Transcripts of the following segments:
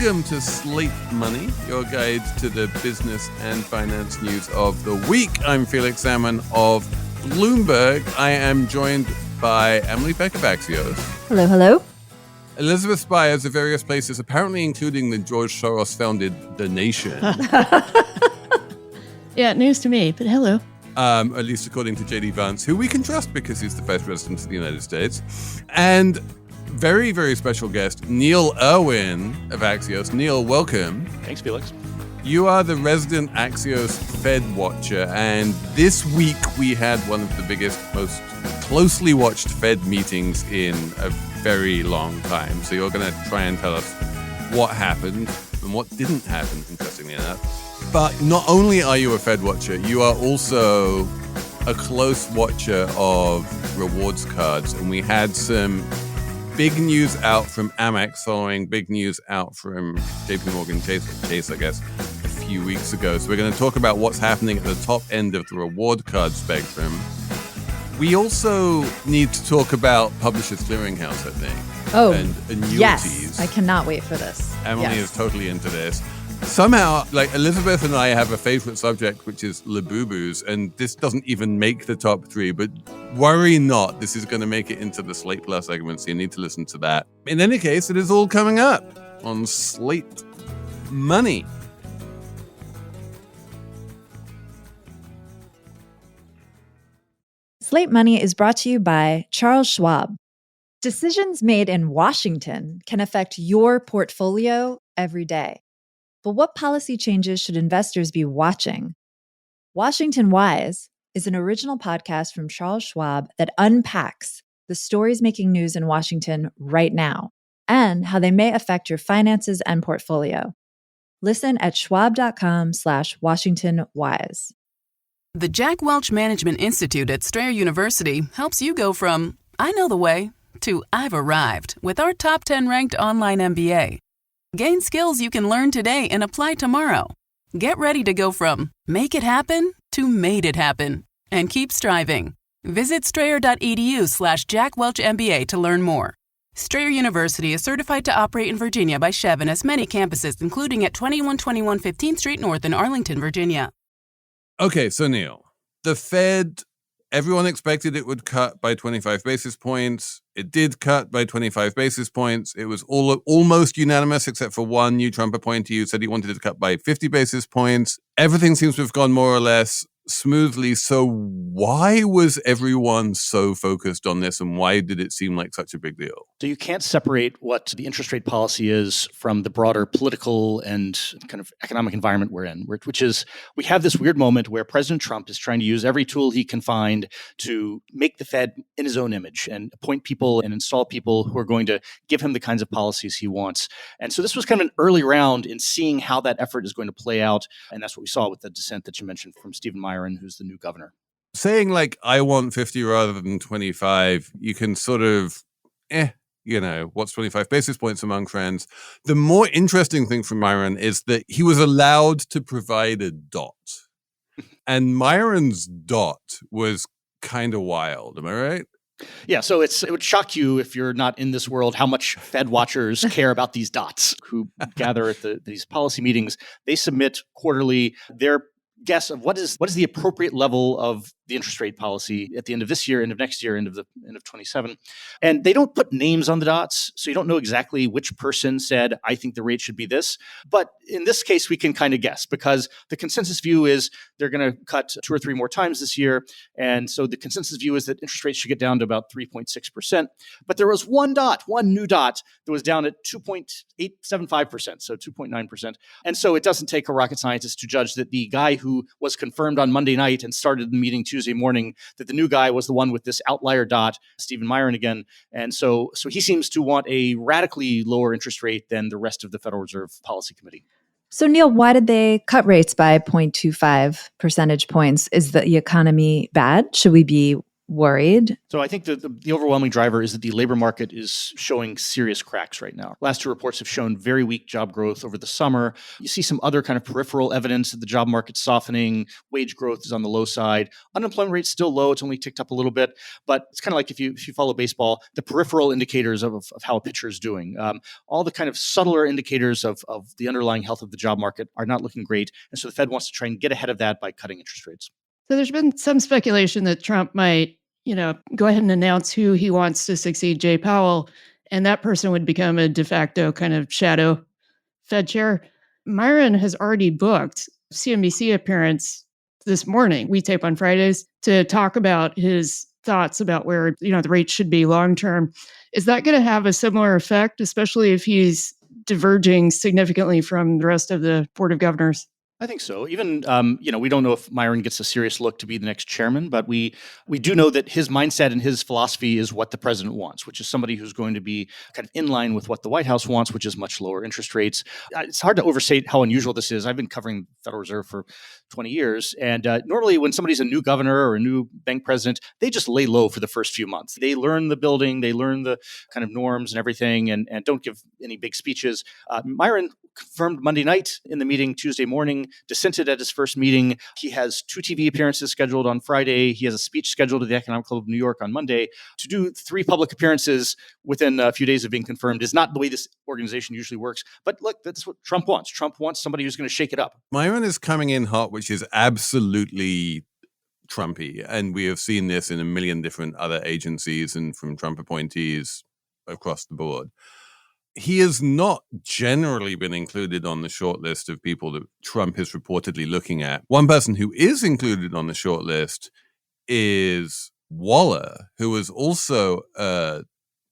Welcome to Slate Money, your guide to the business and finance news of the week. I'm Felix Salmon of Bloomberg. I am joined by Emily Peck of Axios. Hello, hello. Elizabeth Spires of various places, apparently including the George Soros-founded The Nation. Yeah, news to me, but hello. At least according to J.D. Vance, who we can trust because he's the vice president of the United States. And very, very special guest, Neil Irwin of Axios. Neil, welcome. Thanks, Felix. You are the resident Axios Fed watcher, and this week we had one of the biggest, most closely watched Fed meetings in a very long time. So you're going to try and tell us what happened and what didn't happen, interestingly enough. But not only are you a Fed watcher, you are also a close watcher of rewards cards, and we had some big news out from Amex following big news out from JP Morgan Chase, I guess, a few weeks ago. So we're going to talk about what's happening at the top end of the reward card spectrum. We also need to talk about Publishers Clearinghouse, I think. Oh, and annuities. Yes. I cannot wait for this. Emily is totally into this. Somehow, like, Elizabeth and I have a favorite subject, which is Labubus, and this doesn't even make the top three, but worry not, this is going to make it into the Slate Plus segment, so you need to listen to that. In any case, it is all coming up on Slate Money. Slate Money is brought to you by Charles Schwab. Decisions made in Washington can affect your portfolio every day. But what policy changes should investors be watching? Washington Wise is an original podcast from Charles Schwab that unpacks the stories making news in Washington right now and how they may affect your finances and portfolio. Listen at schwab.com/WashingtonWise. The Jack Welch Management Institute at Strayer University helps you go from, I know the way, to I've arrived with our top 10 ranked online MBA. Gain skills you can learn today and apply tomorrow. Get ready to go from make it happen to made it happen and keep striving. Visit strayer.edu/JackWelchMBA to learn more. Strayer University is certified to operate in Virginia by Chev and has many campuses, including at 2121 15th Street North in Arlington, Virginia. Okay, so Neil, the Fed, everyone expected it would cut by 25 basis points. It did cut by 25 basis points. It was almost unanimous, except for one new Trump appointee who said he wanted it to cut by 50 basis points. Everything seems to have gone more or less smoothly. So why was everyone so focused on this, and why did it seem like such a big deal? So you can't separate what the interest rate policy is from the broader political and kind of economic environment we're in, which is we have this weird moment where President Trump is trying to use every tool he can find to make the Fed in his own image and appoint people and install people who are going to give him the kinds of policies he wants. And so this was kind of an early round in seeing how that effort is going to play out. And that's what we saw with the dissent that you mentioned from Stephen Meyer, who's the new governor. Saying like, I want 50 rather than 25, you can sort of, what's 25 basis points among friends? The more interesting thing from Myron is that he was allowed to provide a dot. And Myron's dot was kind of wild. Am I right? Yeah, so it would shock you if you're not in this world how much Fed watchers care about these dots who gather at these policy meetings. They submit quarterly their guess of what is the appropriate level of the interest rate policy at the end of this year, end of next year, end of 27. And they don't put names on the dots, so you don't know exactly which person said, I think the rate should be this. But in this case, we can kind of guess because the consensus view is they're going to cut 2 or 3 more times this year. And so the consensus view is that interest rates should get down to about 3.6%. But there was one new dot that was down at 2.875%, so 2.9%. And so it doesn't take a rocket scientist to judge that the guy who was confirmed on Monday night and started the meeting Tuesday morning, that the new guy was the one with this outlier dot, Stephen Meyer again. And so he seems to want a radically lower interest rate than the rest of the Federal Reserve Policy Committee. So Neil, why did they cut rates by 0.25 percentage points? Is the economy bad? Should we be worried? So I think that the overwhelming driver is that the labor market is showing serious cracks right now. Last two reports have shown very weak job growth over the summer. You see some other kind of peripheral evidence that the job market's softening. Wage growth is on the low side. Unemployment rate's still low. It's only ticked up a little bit. But it's kind of like if you follow baseball, the peripheral indicators of how a pitcher is doing. All the kind of subtler indicators of the underlying health of the job market are not looking great. And so the Fed wants to try and get ahead of that by cutting interest rates. So there's been some speculation that Trump might, go ahead and announce who he wants to succeed Jay Powell, and that person would become a de facto kind of shadow Fed chair. Myron has already booked CNBC appearance this morning. We tape on Fridays to talk about his thoughts about where, the rates should be long term. Is that going to have a similar effect, especially if he's diverging significantly from the rest of the Board of Governors? I think so. Even, we don't know if Myron gets a serious look to be the next chairman, but we do know that his mindset and his philosophy is what the president wants, which is somebody who's going to be kind of in line with what the White House wants, which is much lower interest rates. It's hard to overstate how unusual this is. I've been covering the Federal Reserve for 20 years. And normally when somebody's a new governor or a new bank president, they just lay low for the first few months. They learn the building, they learn the kind of norms and everything, and don't give any big speeches. Myron confirmed Monday night in the meeting Tuesday morning, dissented at his first meeting. He has 2 TV appearances scheduled on Friday. He has a speech scheduled at the Economic Club of New York on Monday. To do 3 public appearances within a few days of being confirmed is not the way this organization usually works. But look, that's what Trump wants. Trump wants somebody who's going to shake it up. Myron is coming in hot, which is absolutely Trumpy. And we have seen this in a million different other agencies and from Trump appointees across the board. He has not generally been included on the short list of people that Trump is reportedly looking at. One person who is included on the short list is Waller, who was also a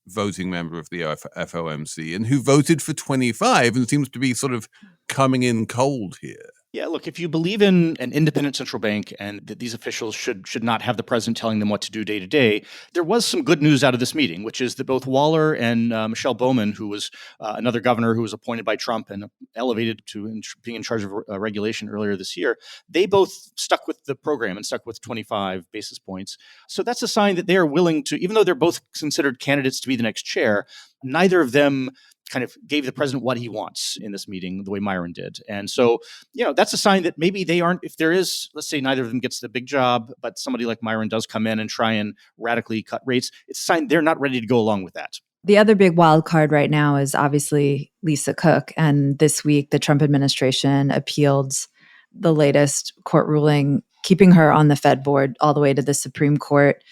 voting member of the FOMC and who voted for 25 and seems to be sort of coming in cold here. Yeah, look, if you believe in an independent central bank and that these officials should not have the president telling them what to do day to day, there was some good news out of this meeting, which is that both Waller and Michelle Bowman, who was another governor who was appointed by Trump and elevated to being in charge of regulation earlier this year, they both stuck with the program and stuck with 25 basis points. So that's a sign that they are willing to, even though they're both considered candidates to be the next chair, neither of them kind of gave the president what he wants in this meeting the way Myron did. And so, that's a sign that maybe they aren't, if there is, let's say neither of them gets the big job, but somebody like Myron does come in and try and radically cut rates, it's a sign they're not ready to go along with that. The other big wild card right now is obviously Lisa Cook. And this week, the Trump administration appealed the latest court ruling, keeping her on the Fed board all the way to the Supreme Court.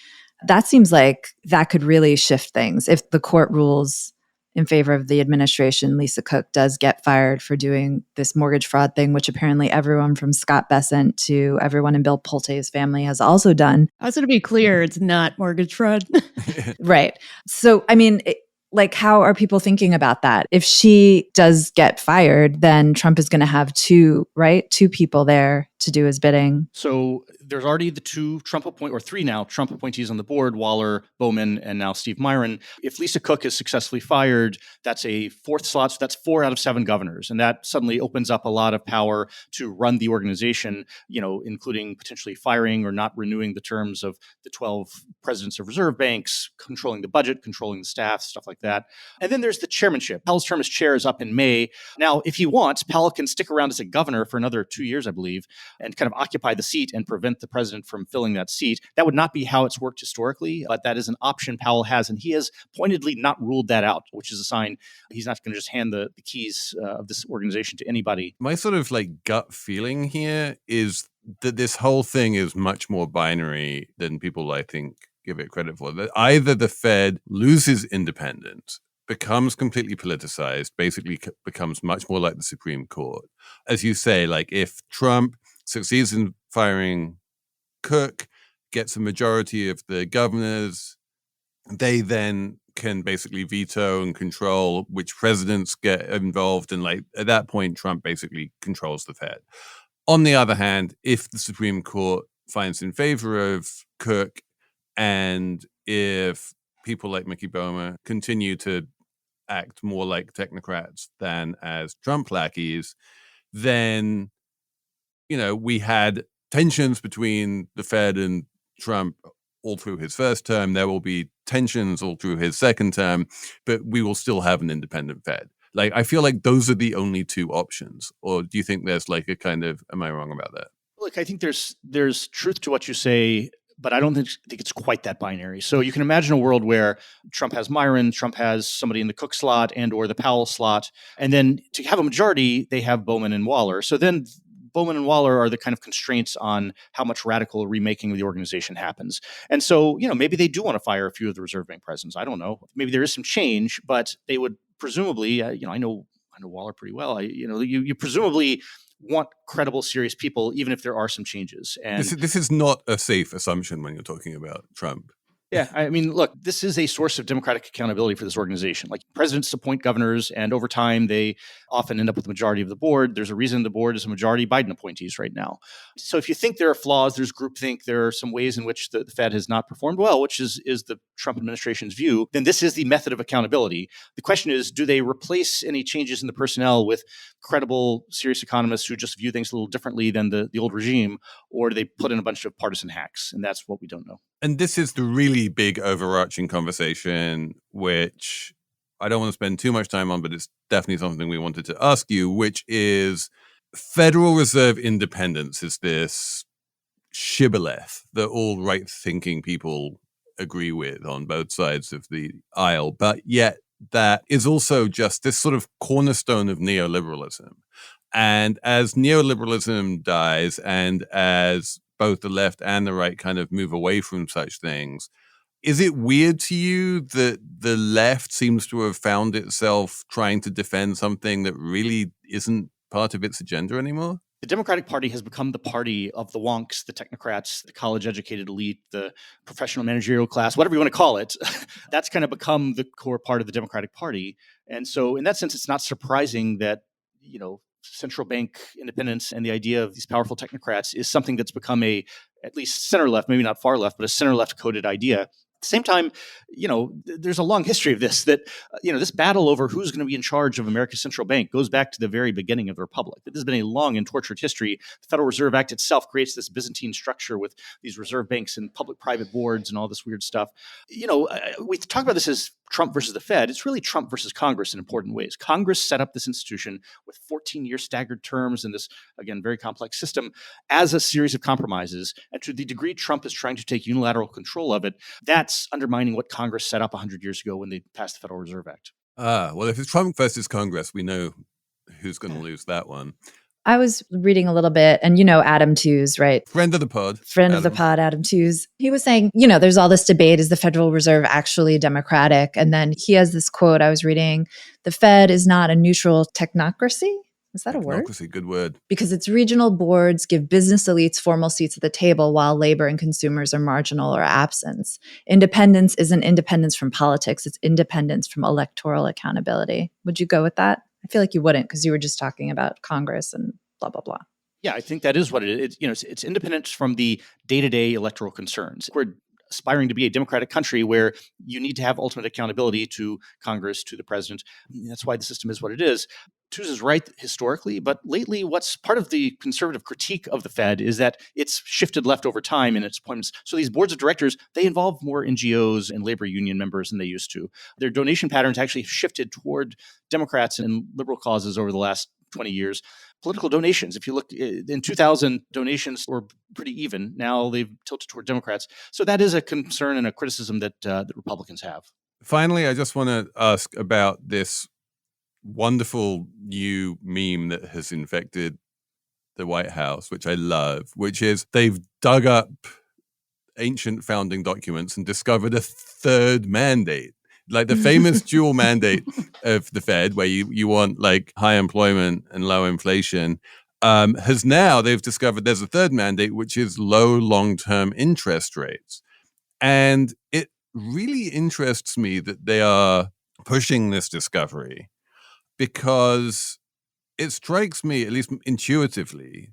That seems like that could really shift things. If the court rules in favor of the administration, Lisa Cook does get fired for doing this mortgage fraud thing, which apparently everyone from Scott Bessent to everyone in Bill Pulte's family has also done. Also, to be clear, it's not mortgage fraud. Right. So, I mean, how are people thinking about that? If she does get fired, then Trump is going to have 2 people there to do his bidding. So there's already the 3 now Trump appointees on the board, Waller, Bowman, and now Steve Myron. If Lisa Cook is successfully fired, that's a 4th slot. So that's 4 out of 7 governors. And that suddenly opens up a lot of power to run the organization, including potentially firing or not renewing the terms of the 12 presidents of reserve banks, controlling the budget, controlling the staff, stuff like that. And then there's the chairmanship. Powell's term as chair is up in May. Now, if he wants, Powell can stick around as a governor for another 2 years, I believe, and kind of occupy the seat and prevent the president from filling that seat. That would not be how it's worked historically, but that is an option Powell has, and he has pointedly not ruled that out, which is a sign he's not going to just hand the keys of this organization to anybody. My sort of gut feeling here is that this whole thing is much more binary than people, I think, give it credit for. That either the Fed loses independence, becomes completely politicized, basically becomes much more like the Supreme Court. As you say, if Trump succeeds in firing Cook, gets a majority of the governors, they then can basically veto and control which presidents get involved. And at that point, Trump basically controls the Fed. On the other hand, if the Supreme Court finds in favor of Cook, and if people like Mickey Bowman continue to act more like technocrats than as Trump lackeys, then we had tensions between the Fed and Trump all through his first term. There will be tensions all through his second term, but we will still have an independent Fed. Like, I feel like those are the only two options. Or do you think there's like a kind of, am I wrong about that? Look, I think there's truth to what you say, but I don't think it's quite that binary. So you can imagine a world where Trump has Myron, Trump has somebody in the Cook slot and or the Powell slot, and then to have a majority, they have Bowman and Waller. So then Bowman and Waller are the kind of constraints on how much radical remaking of the organization happens. And so, maybe they do want to fire a few of the Reserve Bank presidents. I don't know. Maybe there is some change, but they would presumably, I know Waller pretty well. You presumably want credible, serious people, even if there are some changes. And this is not a safe assumption when you're talking about Trump. Yeah, I mean, look, this is a source of democratic accountability for this organization. Like, presidents appoint governors, and over time, they often end up with the majority of the board. There's a reason the board is a majority Biden appointees right now. So if you think there are flaws, there's groupthink, there are some ways in which the Fed has not performed well, which is the Trump administration's view, then this is the method of accountability. The question is, do they replace any changes in the personnel with credible, serious economists who just view things a little differently than the old regime, or do they put in a bunch of partisan hacks? And that's what we don't know. And this is the really big overarching conversation, which I don't want to spend too much time on, but it's definitely something we wanted to ask you, which is Federal Reserve independence is this shibboleth that all right-thinking people agree with on both sides of the aisle. But yet that is also just this sort of cornerstone of neoliberalism. And as neoliberalism dies and as both the left and the right kind of move away from such things, is it weird to you that the left seems to have found itself trying to defend something that really isn't part of its agenda anymore? The Democratic Party has become the party of the wonks, the technocrats, the college-educated elite, the professional managerial class, whatever you want to call it. That's kind of become the core part of the Democratic Party. And so in that sense, it's not surprising that, central bank independence and the idea of these powerful technocrats is something that's become at least center left, maybe not far left, but a center left coded idea. At the same time, there's a long history of this, that, this battle over who's going to be in charge of America's central bank goes back to the very beginning of the Republic. This has been a long and tortured history. The Federal Reserve Act itself creates this Byzantine structure with these reserve banks and public-private boards and all this weird stuff. We talk about this as Trump versus the Fed. It's really Trump versus Congress in important ways. Congress set up this institution with 14-year staggered terms and this, again, very complex system as a series of compromises. And to the degree Trump is trying to take unilateral control of it, that's undermining what Congress set up 100 years ago when they passed the Federal Reserve Act. Well, if it's Trump versus Congress, we know who's going to lose that one. I was reading a little bit, and Adam Tooze, right? Friend of the pod. Of the pod, Adam Tooze. He was saying, there's all this debate, is the Federal Reserve actually democratic? And then he has this quote I was reading, the Fed is not a neutral technocracy. Is that a word? Technocracy, good word. Because its regional boards give business elites formal seats at the table while labor and consumers are marginal or absent. Independence isn't independence from politics, it's independence from electoral accountability. Would you go with that? I feel like you wouldn't, because you were just talking about Congress and blah, blah, blah. Yeah, I think that is what it is. It's independence from the day-to-day electoral concerns. We're aspiring to be a democratic country where you need to have ultimate accountability to Congress, to the president. That's why the system is what it is. Tooze is right historically, but lately what's part of the conservative critique of the Fed is that it's shifted left over time in its appointments. So these boards of directors, they involve more NGOs and labor union members than they used to. Their donation patterns actually have shifted toward Democrats and liberal causes over the last 20 years. Political donations, if you look in 2000, donations were pretty even. Now they've tilted toward Democrats. So that is a concern and a criticism that Republicans have. Finally, I just want to ask about this wonderful new meme that has infected the White House, which I love, which is they've dug up ancient founding documents and discovered a third mandate. Like the famous dual mandate of the Fed, where you want like high employment and low inflation, has now they've discovered there's a third mandate, which is low long-term interest rates. And it really interests me that they are pushing this discovery, because it strikes me, at least intuitively,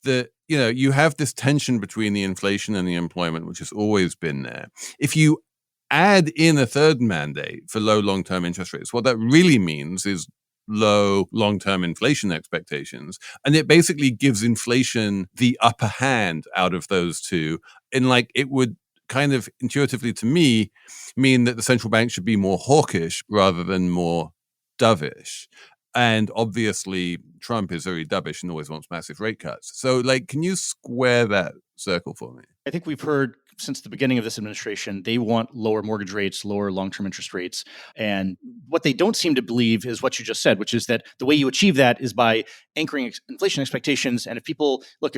that, you have this tension between the inflation and the employment, which has always been there. If you add in a third mandate for low long-term interest rates, what that really means is low long-term inflation expectations. And it basically gives inflation the upper hand out of those two. And it would kind of intuitively to me mean that the central bank should be more hawkish rather than more dovish. And obviously, Trump is very dovish and always wants massive rate cuts. So, can you square that circle for me? I think we've heard since the beginning of this administration, they want lower mortgage rates, lower long-term interest rates. And what they don't seem to believe is what you just said, which is that the way you achieve that is by anchoring inflation expectations. And if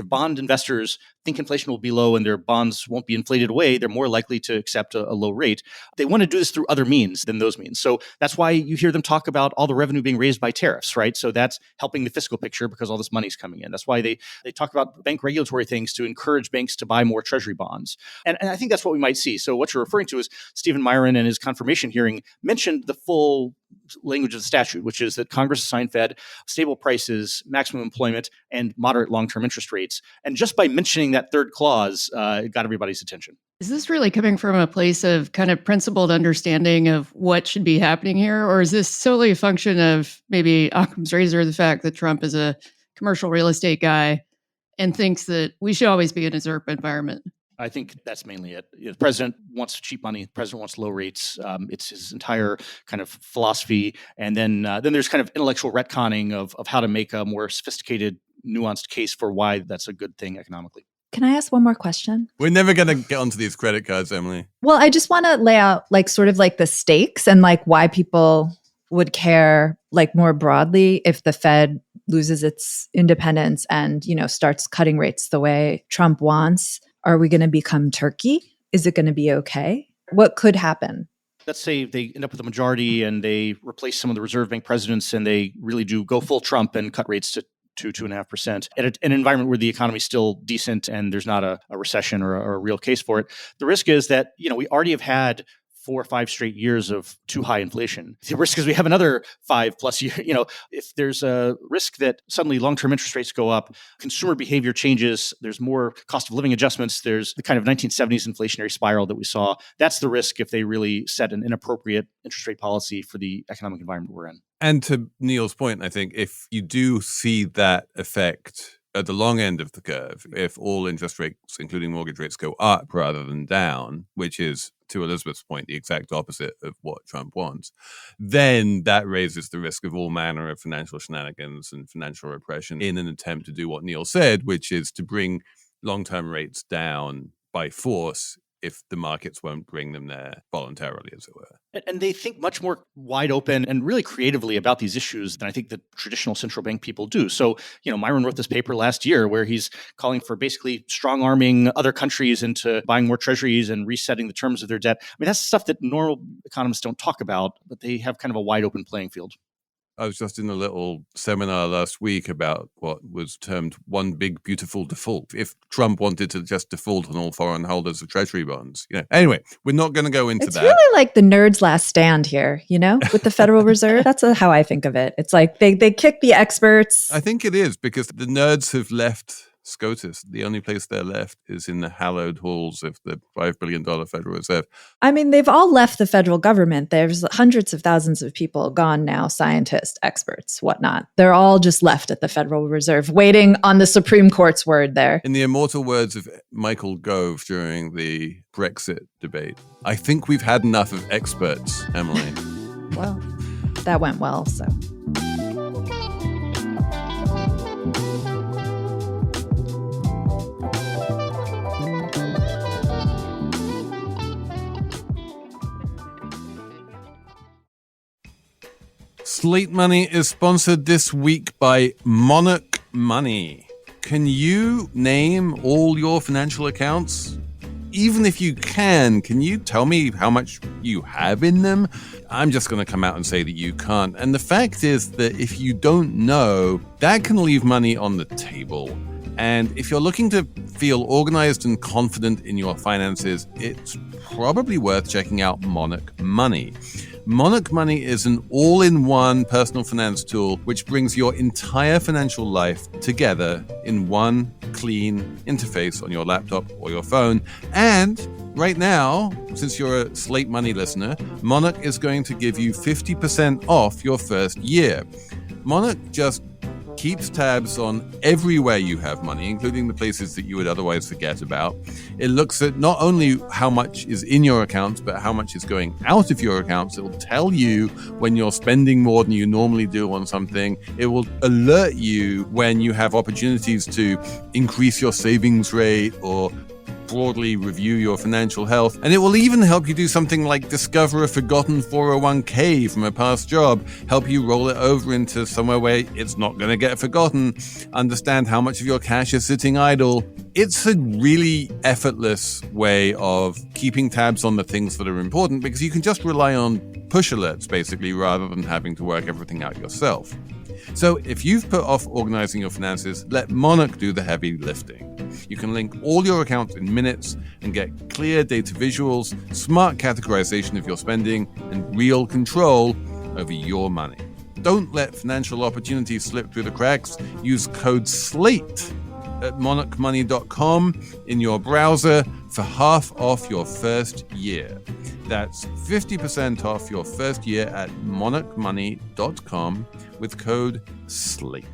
bond investors think inflation will be low and their bonds won't be inflated away, they're more likely to accept a low rate. They want to do this through other means than those means. So that's why you hear them talk about all the revenue being raised by tariffs, right? So that's helping the fiscal picture because all this money's coming in. That's why they talk about bank regulatory things to encourage banks to buy more treasury bonds. And I think that's what we might see. So what you're referring to is Stephen Myron in his confirmation hearing mentioned the full language of the statute, which is that Congress assigned Fed stable prices, maximum employment, and moderate long-term interest rates. And just by mentioning that third clause, it got everybody's attention. Is this really coming from a place of kind of principled understanding of what should be happening here? Or is this solely a function of maybe Occam's razor, the fact that Trump is a commercial real estate guy and thinks that we should always be in a ZIRP environment? I think that's mainly it. The president wants cheap money. The president wants low rates. It's his entire kind of philosophy. And then there's kind of intellectual retconning of how to make a more sophisticated, nuanced case for why that's a good thing economically. Can I ask one more question? We're never going to get onto these credit cards, Emily. Well, I just want to lay out the stakes and why people would care more broadly if the Fed loses its independence and, starts cutting rates the way Trump wants. Are we going to become Turkey? Is it going to be okay? What could happen? Let's say they end up with a majority and they replace some of the Reserve Bank presidents and they really do go full Trump and cut rates to 2.5% at an environment where the economy is still decent and there's not a recession or a real case for it. The risk is that, we already have had 4 or 5 straight years of too high inflation. The risk is we have another 5+ years. If there's a risk that suddenly long-term interest rates go up, consumer behavior changes, there's more cost of living adjustments, there's the kind of 1970s inflationary spiral that we saw. That's the risk if they really set an inappropriate interest rate policy for the economic environment we're in. And to Neil's point, I think if you do see that effect at the long end of the curve, if all interest rates, including mortgage rates, go up rather than down, which is, to Elizabeth's point, the exact opposite of what Trump wants, then that raises the risk of all manner of financial shenanigans and financial repression in an attempt to do what Neil said, which is to bring long-term rates down by force if the markets won't bring them there voluntarily, as it were. And they think much more wide open and really creatively about these issues than I think the traditional central bank people do. So, Myron wrote this paper last year where he's calling for basically strong-arming other countries into buying more treasuries and resetting the terms of their debt. I mean, that's stuff that normal economists don't talk about, but they have kind of a wide open playing field. I was just in a little seminar last week about what was termed one big beautiful default. If Trump wanted to just default on all foreign holders of treasury bonds. Anyway, we're not going to go into that. It's really like the nerd's last stand here, with the Federal Reserve. That's how I think of it. It's like they kick the experts. I think it is because the nerds have left SCOTUS. The only place they're left is in the hallowed halls of the $5 billion Federal Reserve. I mean, they've all left the federal government. There's hundreds of thousands of people gone now, scientists, experts, whatnot. They're all just left at the Federal Reserve, waiting on the Supreme Court's word there. In the immortal words of Michael Gove during the Brexit debate, I think we've had enough of experts, Emily. Well, that went well, so... Slate Money is sponsored this week by Monarch Money. Can you name all your financial accounts? Even if you can you tell me how much you have in them? I'm just going to come out and say that you can't. And the fact is that if you don't know, that can leave money on the table. And if you're looking to feel organized and confident in your finances, it's probably worth checking out Monarch Money. Monarch Money is an all-in-one personal finance tool which brings your entire financial life together in one clean interface on your laptop or your phone. And right now, since you're a Slate Money listener, Monarch is going to give you 50% off your first year. Monarch just keeps tabs on everywhere you have money, including the places that you would otherwise forget about. It looks at not only how much is in your accounts, but how much is going out of your accounts. It will tell you when you're spending more than you normally do on something. It will alert you when you have opportunities to increase your savings rate or broadly review your financial health. And it will even help you do something like discover a forgotten 401k from a past job, help you roll it over into somewhere where it's not going to get forgotten, understand how much of your cash is sitting idle. It's a really effortless way of keeping tabs on the things that are important because you can just rely on push alerts, basically, rather than having to work everything out yourself. So if you've put off organizing your finances, let Monarch do the heavy lifting. You can link all your accounts in minutes and get clear data visuals, smart categorization of your spending, and real control over your money. Don't let financial opportunities slip through the cracks. Use code SLATE at monarchmoney.com in your browser for half off your first year. That's 50% off your first year at monarchmoney.com with code SLATE.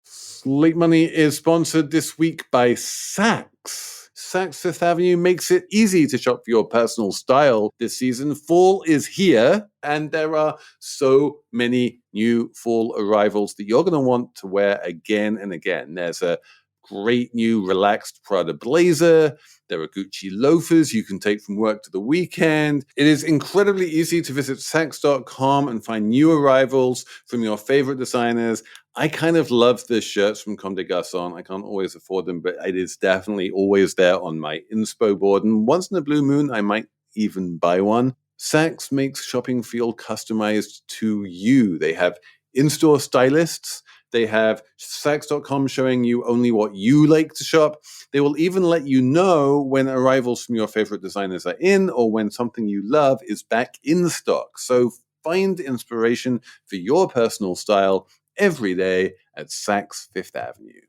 Slate Money is sponsored this week by Saks. Saks Fifth Avenue makes it easy to shop for your personal style this season. Fall is here, and there are so many new fall arrivals that you're going to want to wear again and again. There's a great new relaxed Prada blazer. There are Gucci loafers you can take from work to the weekend. It is incredibly easy to visit Saks.com and find new arrivals from your favorite designers. I kind of love the shirts from Comme des Garçons. I can't always afford them, but it is definitely always there on my inspo board. And once in a blue moon, I might even buy one. Saks makes shopping feel customized to you. They have in-store stylists. They have Saks.com showing you only what you like to shop. They will even let you know when arrivals from your favorite designers are in or when something you love is back in stock. So find inspiration for your personal style every day at Saks Fifth Avenue.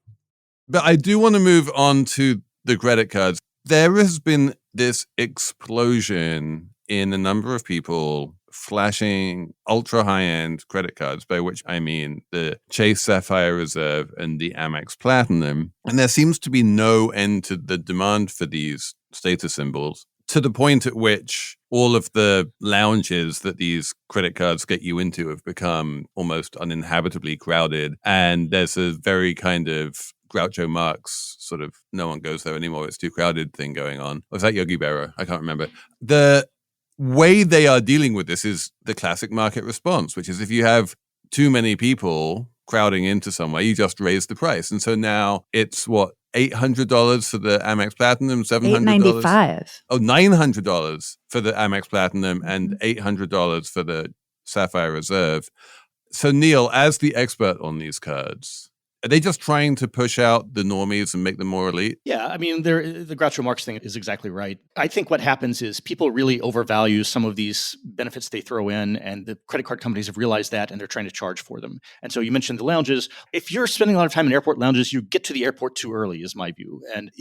But I do want to move on to the credit cards. There has been this explosion in the number of people flashing ultra high-end credit cards, by which I mean the Chase Sapphire Reserve and the Amex Platinum. And there seems to be no end to the demand for these status symbols, to the point at which all of the lounges that these credit cards get you into have become almost uninhabitably crowded. And there's a very kind of Groucho Marx sort of no one goes there anymore, it's too crowded thing going on. Or was that Yogi Berra? I can't remember. The way they are dealing with this is the classic market response, which is if you have too many people crowding into somewhere, you just raise the price. And so now it's what, $800 for the Amex Platinum, $700? $895. Oh, $900 for the Amex Platinum and $800 for the Sapphire Reserve. So Neil, as the expert on these cards, are they just trying to push out the normies and make them more elite? Yeah, I mean, the Groucho Marx thing is exactly right. I think what happens is people really overvalue some of these benefits they throw in, and the credit card companies have realized that, and they're trying to charge for them. And so you mentioned the lounges. If you're spending a lot of time in airport lounges, you get to the airport too early, is my view. And,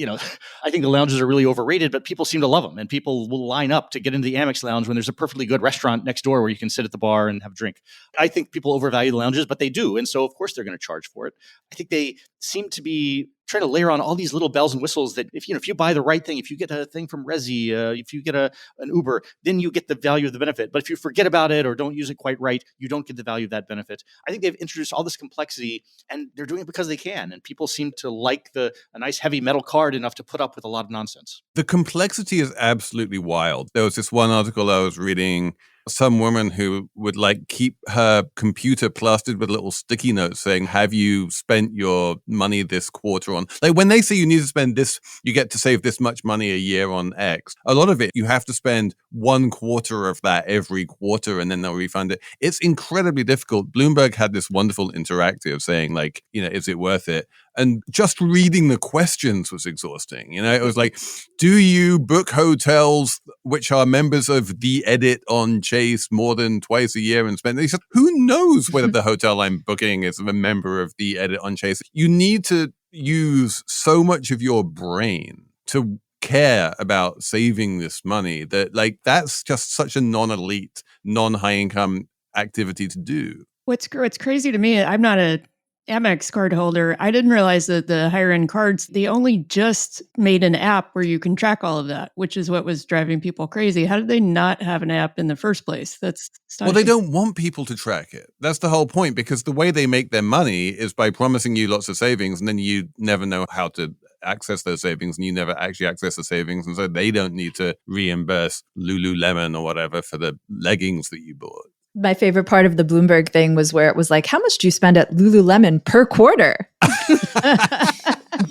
I think the lounges are really overrated, but people seem to love them, and people will line up to get into the Amex lounge when there's a perfectly good restaurant next door where you can sit at the bar and have a drink. I think people overvalue the lounges, but they do. And so, of course, they're going to charge for it. I think they seem to be trying to layer on all these little bells and whistles that if you buy the right thing, if you get a thing from Resi, if you get an Uber, then you get the value of the benefit. But if you forget about it or don't use it quite right, you don't get the value of that benefit. I think they've introduced all this complexity, and they're doing it because they can. And people seem to like a nice heavy metal card enough to put up with a lot of nonsense. The complexity is absolutely wild. There was this one article I was reading, some woman who would keep her computer plastered with little sticky notes saying, have you spent your money this quarter on? When they say you need to spend this, you get to save this much money a year on X. A lot of it, you have to spend 1/4 of that every quarter and then they'll refund it. It's incredibly difficult. Bloomberg had this wonderful interactive saying is it worth it? And just reading the questions was exhausting. It was like, do you book hotels which are members of The Edit on Chase more than twice a year and spend? He said, who knows whether the hotel I'm booking is a member of The Edit on Chase? You need to use so much of your brain to care about saving this money that that's just such a non-elite, non-high income activity to do. What's crazy to me, I'm not a Amex card holder. I didn't realize that the higher end cards, they only just made an app where you can track all of that, which is what was driving people crazy. How did they not have an app in the first place? That's astonishing. Well, they don't want people to track it. That's the whole point, because the way they make their money is by promising you lots of savings, and then you never know how to access those savings, and you never actually access the savings. And so they don't need to reimburse Lululemon or whatever for the leggings that you bought. My favorite part of the Bloomberg thing was where it was like, how much do you spend at Lululemon per quarter?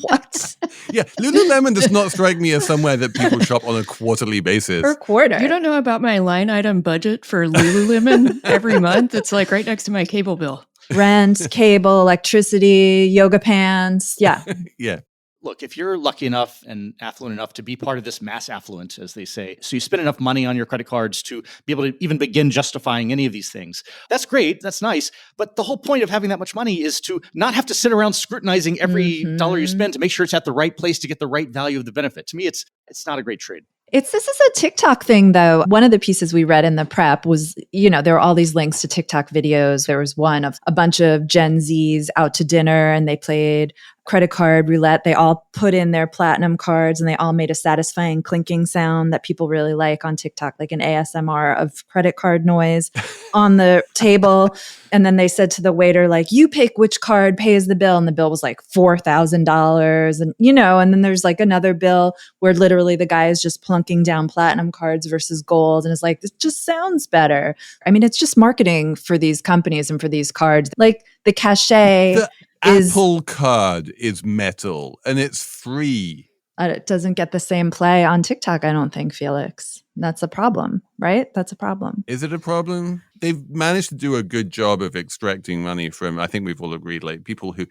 What? Yeah, Lululemon does not strike me as somewhere that people shop on a quarterly basis. Per quarter. You don't know about my line item budget for Lululemon every month? It's like right next to my cable bill. Rent, cable, electricity, yoga pants. Yeah. Yeah. Look, if you're lucky enough and affluent enough to be part of this mass affluent, as they say, so you spend enough money on your credit cards to be able to even begin justifying any of these things, that's great. That's nice. But the whole point of having that much money is to not have to sit around scrutinizing every dollar you spend to make sure it's at the right place to get the right value of the benefit. To me, it's not a great trade. This is a TikTok thing, though. One of the pieces we read in the prep was, there were all these links to TikTok videos. There was one of a bunch of Gen Zs out to dinner, and they played credit card roulette. They all put in their platinum cards, and they all made a satisfying clinking sound that people really like on TikTok, like an ASMR of credit card noise on the table. And then they said to the waiter, like, you pick which card pays the bill. And the bill was like $4,000. And, and then there's like another bill where literally the guy is just plunking down platinum cards versus gold. And it's like, this just sounds better. I mean, it's just marketing for these companies and for these cards. Like the cachet Apple Card is metal and it's free. It doesn't get the same play on TikTok, I don't think, Felix. That's a problem, right? That's a problem. Is it a problem? They've managed to do a good job of extracting money from, I think we've all agreed, like people who,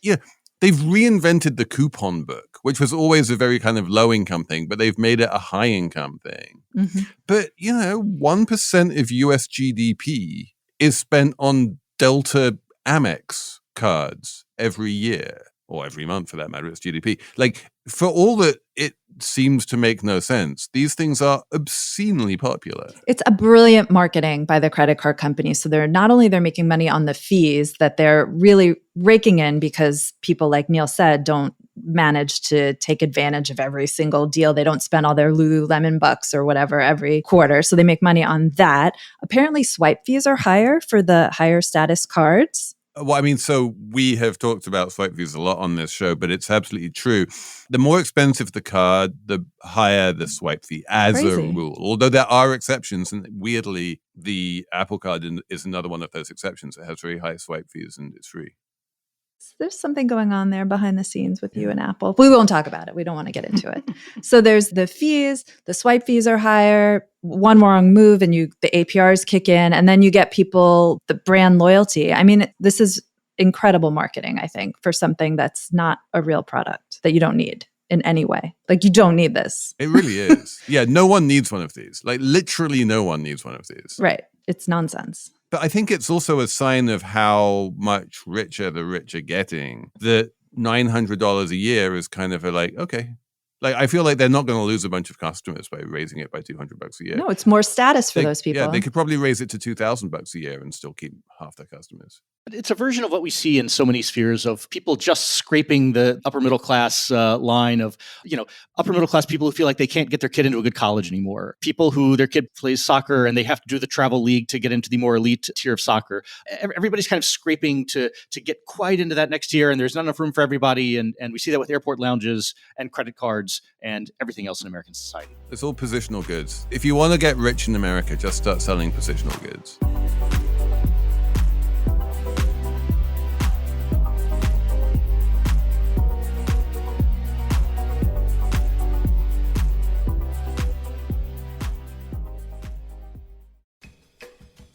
they've reinvented the coupon book, which was always a very kind of low income thing, but they've made it a high income thing. Mm-hmm. But, 1% of US GDP is spent on Delta Amex cards every year, or every month for that matter. It's GDP. Like, for all that it seems to make no sense, these things are obscenely popular. It's a brilliant marketing by the credit card companies. So they're making money on the fees that they're really raking in, because people, like Neil said, don't manage to take advantage of every single deal. They don't spend all their Lululemon bucks or whatever every quarter. So they make money on that. Apparently swipe fees are higher for the higher status cards. Well, I mean, so we have talked about swipe fees a lot on this show, but it's absolutely true. The more expensive the card, the higher the swipe fee as a rule. Although there are exceptions, and weirdly, the Apple Card is another one of those exceptions. It has very high swipe fees and it's free. There's something going on there behind the scenes with you and Apple. We won't talk about it. We don't want to get into it. So there's the fees, the swipe fees are higher, one wrong move and the APRs kick in, and then you get people, the brand loyalty. I mean, this is incredible marketing, I think, for something that's not a real product that you don't need in any way. Like, you don't need this. It really is. Yeah, no one needs one of these. Like, literally no one needs one of these. Right. It's nonsense. But I think it's also a sign of how much richer the rich are getting, that $900 a year is kind of okay. Like, I feel like they're not going to lose a bunch of customers by raising it by $200 a year. No, it's more status for those people. Yeah, they could probably raise it to $2,000 a year and still keep half their customers. But it's a version of what we see in so many spheres of people just scraping the upper middle class line of, upper middle class people who feel like they can't get their kid into a good college anymore. People who their kid plays soccer and they have to do the travel league to get into the more elite tier of soccer. Everybody's kind of scraping to get quite into that next tier, and there's not enough room for everybody. And we see that with airport lounges and credit cards and everything else in American society. It's all positional goods. If you want to get rich in America, just start selling positional goods.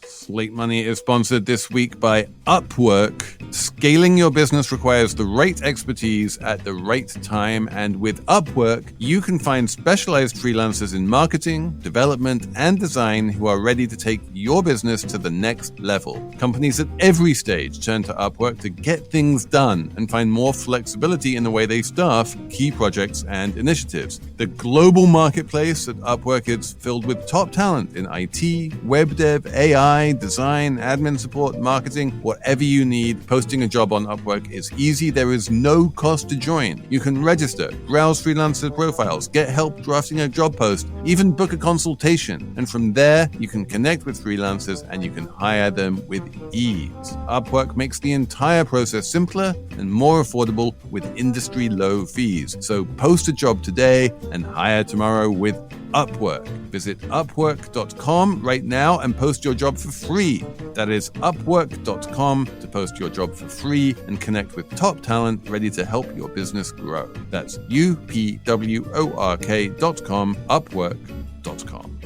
Slate Money is sponsored this week by Upwork. Scaling your business requires the right expertise at the right time, and with Upwork, you can find specialized freelancers in marketing, development, and design who are ready to take your business to the next level. Companies at every stage turn to Upwork to get things done and find more flexibility in the way they staff key projects and initiatives. The global marketplace at Upwork is filled with top talent in IT, web dev, AI, design, admin support, marketing, whatever you need, posting a job on Upwork is easy. There is no cost to join. You can register, browse freelancer profiles, get help drafting a job post, even book a consultation. And from there, you can connect with freelancers and you can hire them with ease. Upwork makes the entire process simpler and more affordable with industry-low fees. So post a job today and hire tomorrow with Upwork. Visit Upwork.com right now and post your job for free. That is Upwork.com to post your job for free and connect with top talent ready to help your business grow. That's Upwork.com, Upwork.com.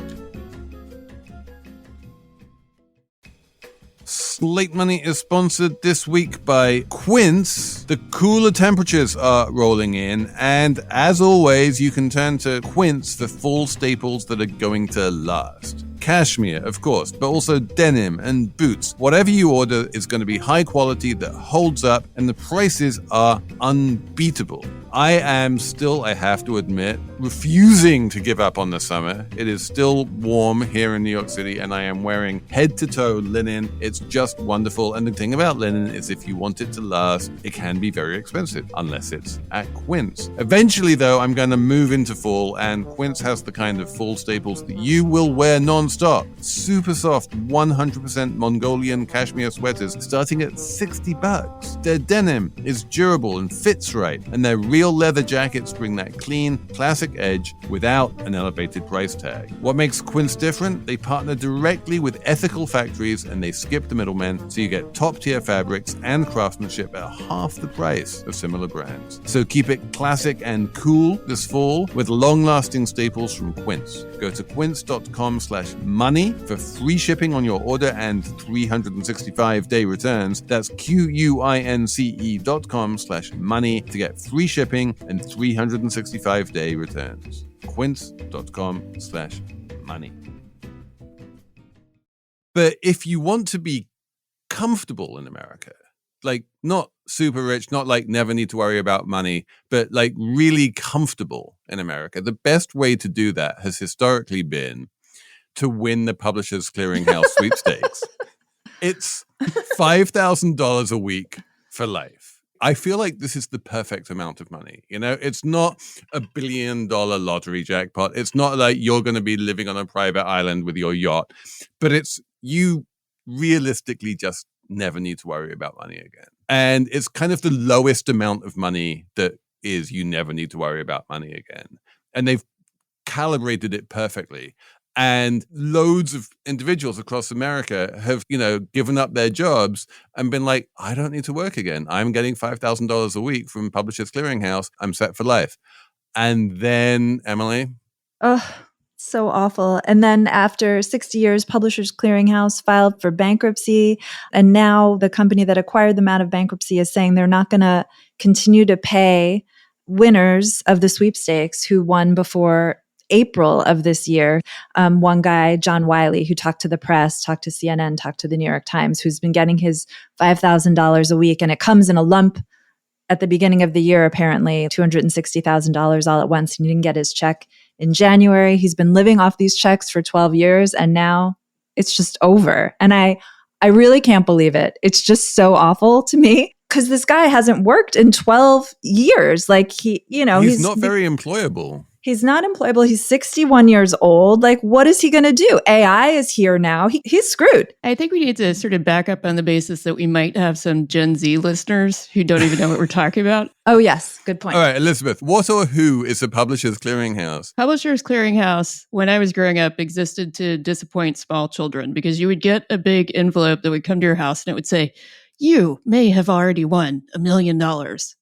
Slate Money is sponsored this week by Quince. The cooler temperatures are rolling in, and as always, you can turn to Quince for fall staples that are going to last. Cashmere, of course, but also denim and boots. Whatever you order is going to be high quality that holds up, and the prices are unbeatable. I am still, I have to admit, refusing to give up on the summer. It is still warm here in New York City, and I am wearing head-to-toe linen. It's just wonderful. And the thing about linen is if you want it to last, it can be very expensive, unless it's at Quince. Eventually, though, I'm going to move into fall, and Quince has the kind of fall staples that you will wear non-stop. Super soft, 100% Mongolian cashmere sweaters starting at $60. Their denim is durable and fits right, and their real leather jackets bring that clean, classic edge without an elevated price tag. What makes Quince different? They partner directly with ethical factories and they skip the middlemen, so you get top-tier fabrics and craftsmanship at half the price of similar brands. So keep it classic and cool this fall with long-lasting staples from Quince. Go to quince.com/money for free shipping on your order and 365-day returns. That's QUINCE.com/money to get free shipping and 365-day returns. Quince.com/money. But if you want to be comfortable in America, like not super rich, not like never need to worry about money, but like really comfortable in America, the best way to do that has historically been to win the Publishers Clearinghouse sweepstakes. It's $5,000 a week for life. I feel like this is the perfect amount of money. You know, it's not a $1 billion lottery jackpot. It's not like you're going to be living on a private island with your yacht, but it's you realistically just never need to worry about money again. And it's kind of the lowest amount of money that is you never need to worry about money again. And they've calibrated it perfectly. And loads of individuals across America have, given up their jobs and been like, I don't need to work again. I'm getting $5,000 a week from Publishers Clearinghouse. I'm set for life. And then, Emily? Oh, so awful. And then after 60 years, Publishers Clearinghouse filed for bankruptcy. And now the company that acquired them out of bankruptcy is saying they're not going to continue to pay winners of the sweepstakes who won before April of this year. One guy, John Wiley, who talked to the press, talked to CNN, talked to the New York Times, who's been getting his $5,000 a week. And it comes in a lump at the beginning of the year, apparently, $260,000 all at once. And he didn't get his check in January. He's been living off these checks for 12 years, and now it's just over. And I really can't believe it. It's just so awful to me. Because this guy hasn't worked in 12 years. Like he's not very employable. He's not employable. He's 61 years old. Like, what is he going to do? AI is here now. He's screwed. I think we need to sort of back up on the basis that we might have some Gen Z listeners who don't even know what we're talking about. Oh, yes. Good point. All right, Elizabeth, what or who is a Publishers Clearinghouse? Publishers Clearinghouse, when I was growing up, existed to disappoint small children because you would get a big envelope that would come to your house and it would say, you may have already won $1 million.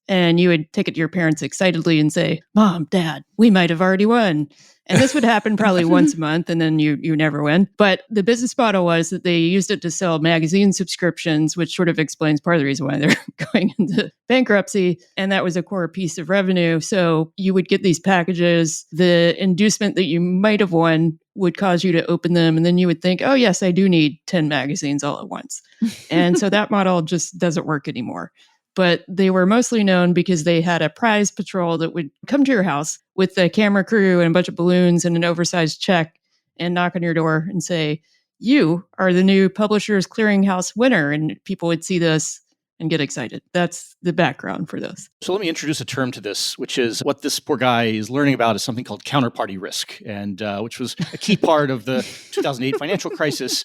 And you would take it to your parents excitedly and say, Mom, Dad, we might have already won. And this would happen probably once a month, and then you never win. But the business model was that they used it to sell magazine subscriptions, which sort of explains part of the reason why they're going into bankruptcy. And that was a core piece of revenue. So you would get these packages. The inducement that you might have won would cause you to open them. And then you would think, oh, yes, I do need 10 magazines all at once. And so that model just doesn't work anymore. But they were mostly known because they had a prize patrol that would come to your house with a camera crew and a bunch of balloons and an oversized check and knock on your door and say, you are the new Publishers Clearinghouse winner, and people would see this and get excited. That's the background for this. So let me introduce a term to this, which is what this poor guy is learning about is something called counterparty risk, and which was a key part of the 2008 financial crisis,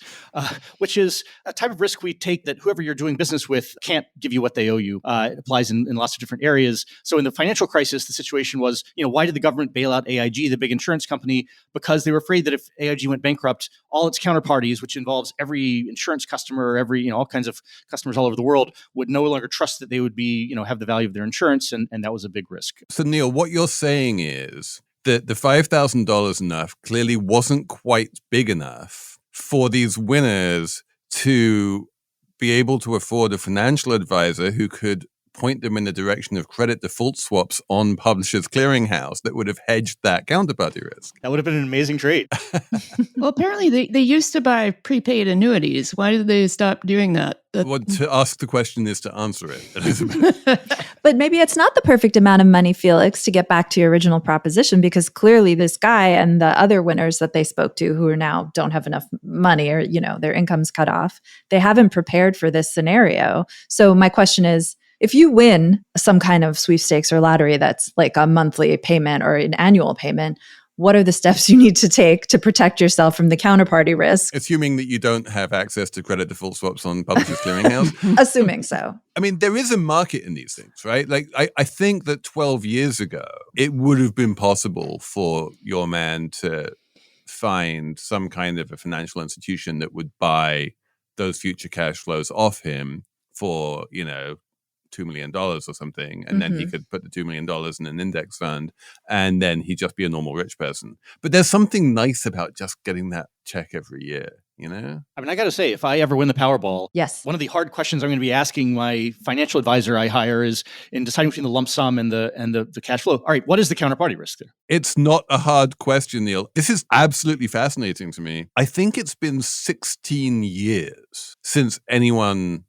which is a type of risk we take that whoever you're doing business with can't give you what they owe you. It applies in lots of different areas. So in the financial crisis, the situation was, why did the government bail out AIG, the big insurance company? Because they were afraid that if AIG went bankrupt, all its counterparties, which involves every insurance customer, all kinds of customers all over the world, would no longer trust that they would be, have the value of their insurance. And that was a big risk. So, Neil, what you're saying is that the $5,000 enough clearly wasn't quite big enough for these winners to be able to afford a financial advisor who could point them in the direction of credit default swaps on Publishers Clearinghouse that would have hedged that counterparty risk. That would have been an amazing trade. Well, apparently they used to buy prepaid annuities. Why did they stop doing that? Well, to ask the question is to answer it, Elizabeth. But maybe it's not the perfect amount of money, Felix, to get back to your original proposition, because clearly this guy and the other winners that they spoke to who are now don't have enough money or, their income's cut off, they haven't prepared for this scenario. So my question is, if you win some kind of sweepstakes or lottery that's like a monthly payment or an annual payment, what are the steps you need to take to protect yourself from the counterparty risk? Assuming that you don't have access to credit default swaps on Publishers Clearinghouse. Assuming so. I mean, there is a market in these things, right? Like, I think that 12 years ago, it would have been possible for your man to find some kind of a financial institution that would buy those future cash flows off him for, $2 million or something, and then he could put the $2 million in an index fund, and then he'd just be a normal rich person. But there's something nice about just getting that check every year, I mean, I got to say, if I ever win the Powerball, yes, one of the hard questions I'm going to be asking my financial advisor I hire is in deciding between the lump sum and the cash flow. All right, what is the counterparty risk there? It's not a hard question, Neil. This is absolutely fascinating to me. I think it's been 16 years since anyone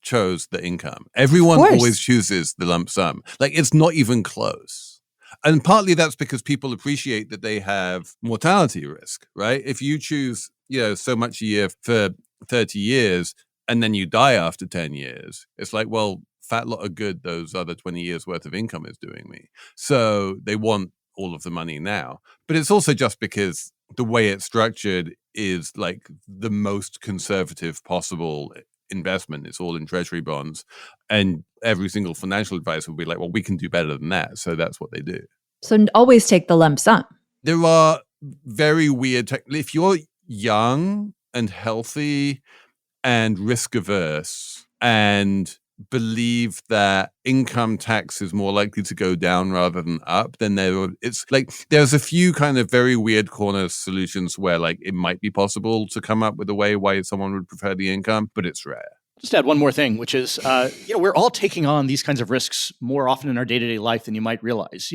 chose the income. Everyone always chooses the lump sum. Like, it's not even close. And partly that's because people appreciate that they have mortality risk, right? If you choose, so much a year for 30 years and then you die after 10 years, it's like, well, fat lot of good those other 20 years worth of income is doing me. So they want all of the money now. But it's also just because the way it's structured is like the most conservative possible investment. It's all in treasury bonds, and every single financial advisor will be like, well, we can do better than that. So that's what they do. So always take the lump sum. There are very weird if you're young and healthy and risk averse and believe that income tax is more likely to go down rather than up, then it's like there's a few kind of very weird corner solutions where like it might be possible to come up with a way why someone would prefer the income, but it's rare. Just add one more thing, which is, we're all taking on these kinds of risks more often in our day-to-day life than you might realize.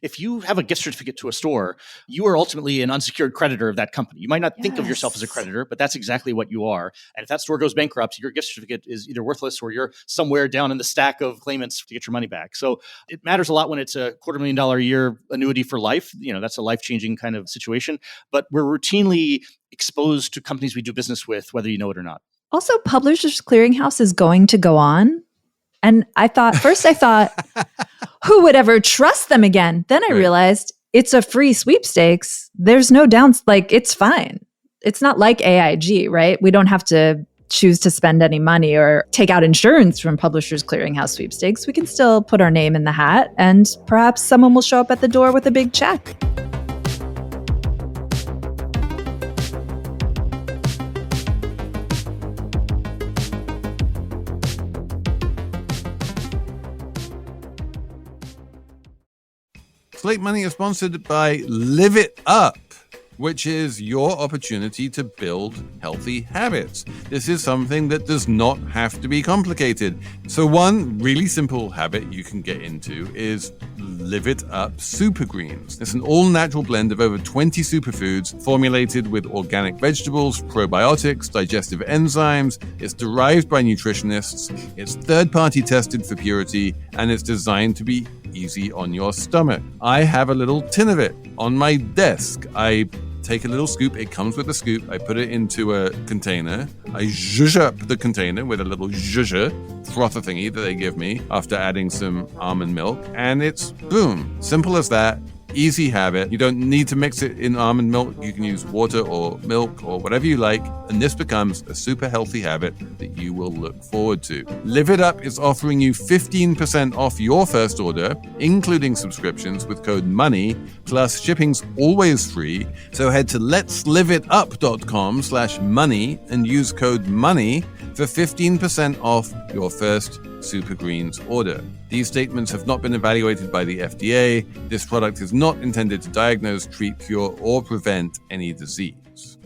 If you have a gift certificate to a store, you are ultimately an unsecured creditor of that company. You might not think of yourself as a creditor, but that's exactly what you are. And if that store goes bankrupt, your gift certificate is either worthless or you're somewhere down in the stack of claimants to get your money back. So it matters a lot when it's a $250,000 a year annuity for life. That's a life-changing kind of situation. But we're routinely exposed to companies we do business with, whether you know it or not. Also, Publishers Clearinghouse is going to go on. And I thought, who would ever trust them again? Then I realized it's a free sweepstakes. There's no it's fine. It's not like AIG, right? We don't have to choose to spend any money or take out insurance from Publishers Clearinghouse sweepstakes. We can still put our name in the hat, and perhaps someone will show up at the door with a big check. Slate Money is sponsored by Live It Up, which is your opportunity to build healthy habits. This is something that does not have to be complicated. So one really simple habit you can get into is Live It Up Super Greens. It's an all-natural blend of over 20 superfoods formulated with organic vegetables, probiotics, digestive enzymes. It's derived by nutritionists. It's third-party tested for purity, and it's designed to be easy on your stomach. I have a little tin of it on my desk. I take a little scoop. It comes with a scoop. I put it into a container. I zhuzh up the container with a little zhuzher frother thingy that they give me after adding some almond milk. And it's boom. Simple as that. Easy habit. You don't need to mix it in almond milk. You can use water or milk or whatever you like. And this becomes a super healthy habit that you will look forward to. Live It Up is offering you 15% off your first order, including subscriptions with code MONEY, plus shipping's always free. So head to letsliveitup.com/money and use code MONEY for 15% off your first Super Greens order. These statements have not been evaluated by the FDA. This product is not intended to diagnose, treat, cure, or prevent any disease.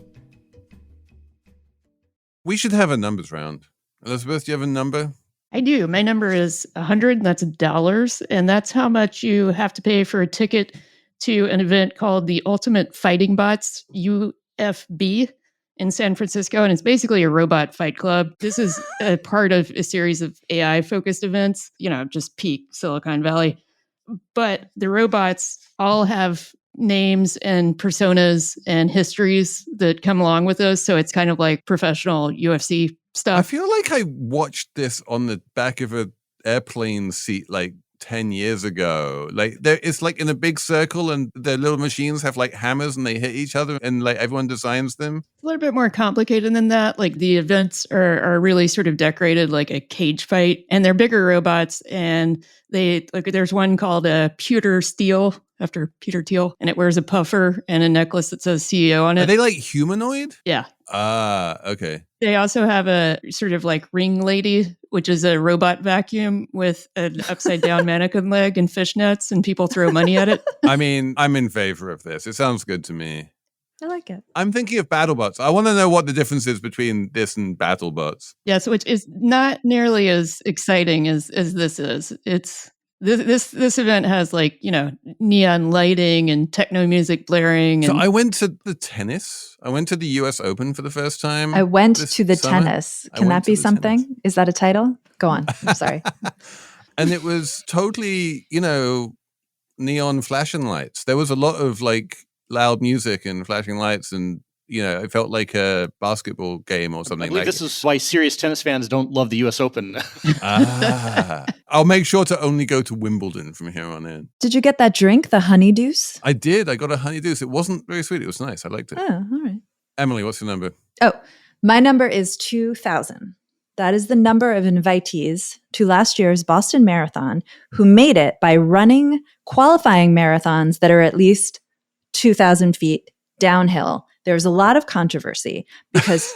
We should have a numbers round. Elizabeth, do you have a number? I do. My number is 100, that's dollars, and that's how much you have to pay for a ticket to an event called the Ultimate Fighting Bots, UFB, in San Francisco, and it's basically a robot fight club. This is a part of a series of AI-focused events, just peak Silicon Valley. But the robots all have names and personas and histories that come along with those, so it's kind of like professional UFC stuff. I feel like I watched this on the back of an airplane seat like 10 years ago. Like it's like in a big circle and the little machines have like hammers and they hit each other and like everyone designs them. A little bit more complicated than that. Like the events are really sort of decorated like a cage fight, and they're bigger robots, and there's one called Pewter Steel, after Peter Thiel, and it wears a puffer and a necklace that says CEO on it. Are they like humanoid? Yeah. Okay. They also have a sort of like ring lady, which is a robot vacuum with an upside down mannequin leg and fishnets, and people throw money at it. I mean, I'm in favor of this. It sounds good to me. I like it. I'm thinking of BattleBots. I want to know what the difference is between this and BattleBots. Yes, which is not nearly as exciting as this is. This event has neon lighting and techno music blaring. So I went to the tennis. I went to the US Open for the first time. I went to the summer. tennis. Can that be something? Tennis. Is that a title? Go on. I'm sorry. And it was totally, neon flashing lights. There was a lot of like loud music and flashing lights, and it felt like a basketball game or something. I believe this is why serious tennis fans don't love the US Open. I'll make sure to only go to Wimbledon from here on in. Did you get that drink, the honey deuce? I did. I got a honey deuce. It wasn't very sweet. It was nice. I liked it. Oh, all right. Emily, what's your number? Oh, my number is 2,000. That is the number of invitees to last year's Boston Marathon who made it by running qualifying marathons that are at least 2,000 feet downhill. There's a lot of controversy because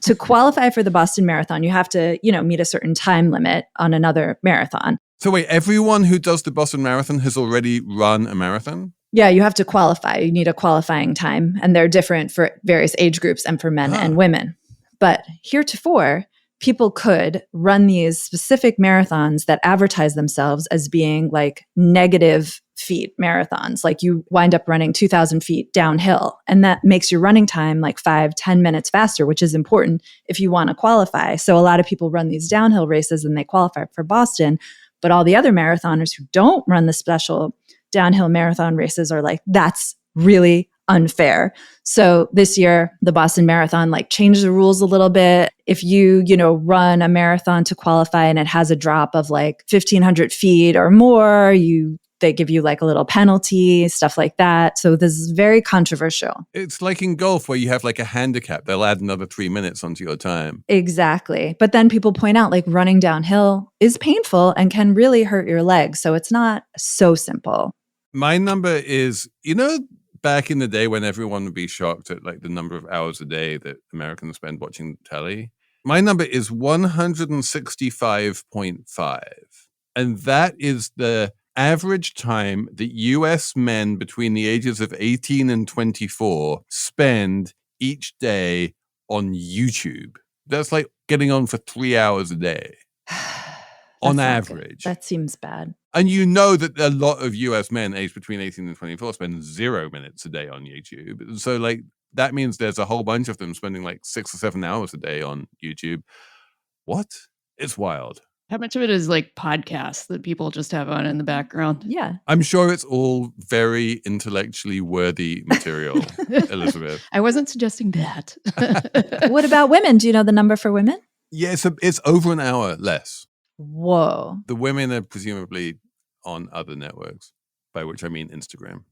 to qualify for the Boston Marathon, you have to, meet a certain time limit on another marathon. So wait, everyone who does the Boston Marathon has already run a marathon? Yeah, you have to qualify. You need a qualifying time, and they're different for various age groups and for men and women. But heretofore, people could run these specific marathons that advertise themselves as being like negative feet marathons. Like you wind up running 2,000 feet downhill, and that makes your running time like 5-10 minutes faster, which is important if you want to qualify. So a lot of people run these downhill races and they qualify for Boston, but all the other marathoners who don't run the special downhill marathon races are like, that's really unfair. So this year, the Boston Marathon changed the rules a little bit. If you, run a marathon to qualify and it has a drop of 1,500 feet or more, they give you a little penalty, stuff like that. So this is very controversial. It's like in golf where you have a handicap. They'll add another 3 minutes onto your time. Exactly. But then people point out running downhill is painful and can really hurt your legs. So it's not so simple. My number is, back in the day when everyone would be shocked at the number of hours a day that Americans spend watching telly. My number is 165.5. And that is the average time that US men between the ages of 18 and 24 spend each day on YouTube. That's like getting on for 3 hours a day. On average. That seems bad. And you know that a lot of US men aged between 18 and 24 spend 0 minutes a day on YouTube. So that means there's a whole bunch of them spending 6 or 7 hours a day on YouTube. What? It's wild. How much of it is like podcasts that people just have on in the background? Yeah. I'm sure it's all very intellectually worthy material, Elizabeth. I wasn't suggesting that. What about women? Do you know the number for women? Yeah, it's over an hour less. Whoa. The women are presumably on other networks, by which I mean Instagram.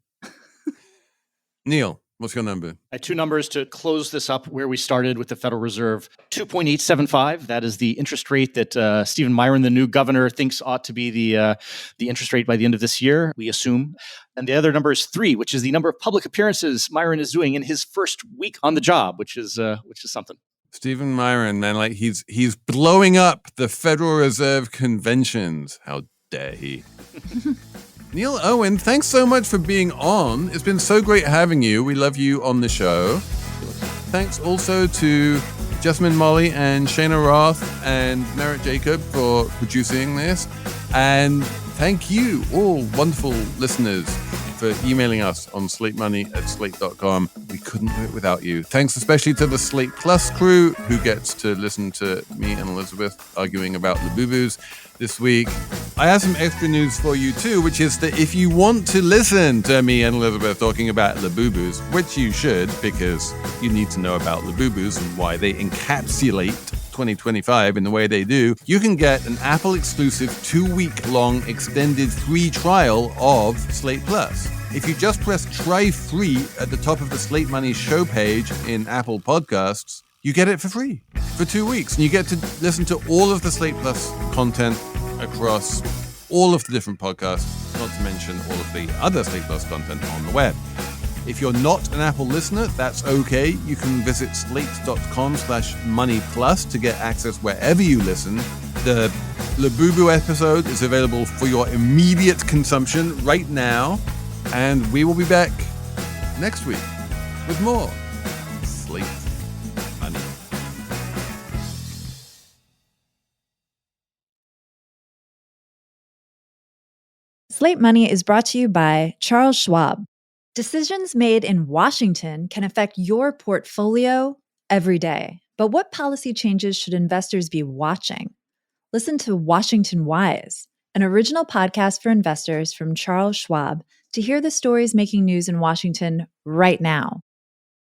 Neil, what's your number? I had two numbers to close this up where we started with the Federal Reserve. 2.875. That is the interest rate that Stephen Myron, the new governor, thinks ought to be the interest rate by the end of this year, we assume. And the other number is 3, which is the number of public appearances Myron is doing in his first week on the job, which is something. Stephen Myron, man, like he's blowing up the Federal Reserve conventions. How dare he? Neil Owen, thanks so much for being on. It's been so great having you. We love you on the show. Thanks also to Jessamine, Molli, and Cheyna Roth and Merritt Jacob for producing this. And thank you, all wonderful listeners, for emailing us on slatemoney@slate.com. We couldn't do it without you. Thanks especially to the Slate Plus crew who gets to listen to me and Elizabeth arguing about Labubus this week. I have some extra news for you too, which is that if you want to listen to me and Elizabeth talking about Labubus, which you should because you need to know about Labubus and why they encapsulate 2025 in the way they do, you can get an Apple exclusive 2-week-long extended free trial of Slate Plus. If you just press try free at the top of the Slate Money show page in Apple Podcasts, you get it for free for 2 weeks. And you get to listen to all of the Slate Plus content across all of the different podcasts, not to mention all of the other Slate Plus content on the web. If you're not an Apple listener, that's okay. You can visit slate.com/moneyplus to get access wherever you listen. The Labubu episode is available for your immediate consumption right now. And we will be back next week with more Slate Money. Slate Money is brought to you by Charles Schwab. Decisions made in Washington can affect your portfolio every day. But what policy changes should investors be watching? Listen to Washington Wise, an original podcast for investors from Charles Schwab, to hear the stories making news in Washington right now.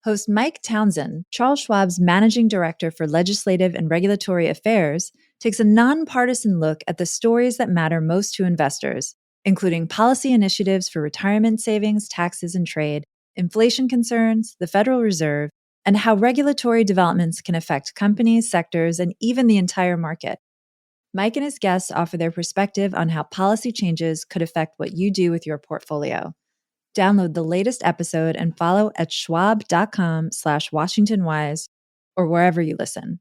Host Mike Townsend, Charles Schwab's managing director for legislative and regulatory affairs, takes a nonpartisan look at the stories that matter most to investors, including policy initiatives for retirement savings, taxes and trade, inflation concerns, the Federal Reserve, and how regulatory developments can affect companies, sectors, and even the entire market. Mike and his guests offer their perspective on how policy changes could affect what you do with your portfolio. Download the latest episode and follow at schwab.com/WashingtonWise or wherever you listen.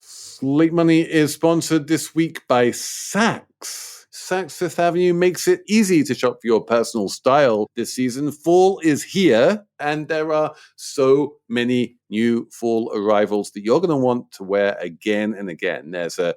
Slate Money is sponsored this week by Saks. Saks Fifth Avenue makes it easy to shop for your personal style this season. Fall is here, and there are so many new fall arrivals that you're going to want to wear again and again. There's a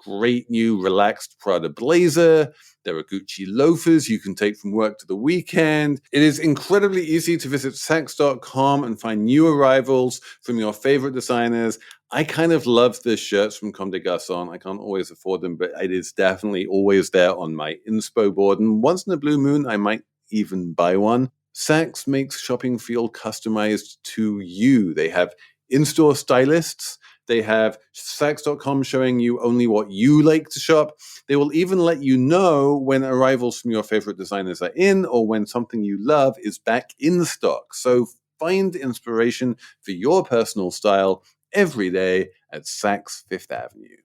great new relaxed Prada blazer. There are Gucci loafers you can take from work to the weekend. It is incredibly easy to visit Saks.com and find new arrivals from your favorite designers. I kind of love the shirts from Comme des Garçons. I can't always afford them, but it is definitely always there on my inspo board. And once in a blue moon, I might even buy one. Saks makes shopping feel customized to you. They have in-store stylists. They have Saks.com showing you only what you like to shop. They will even let you know when arrivals from your favorite designers are in or when something you love is back in stock. So find inspiration for your personal style every day at Saks Fifth Avenue.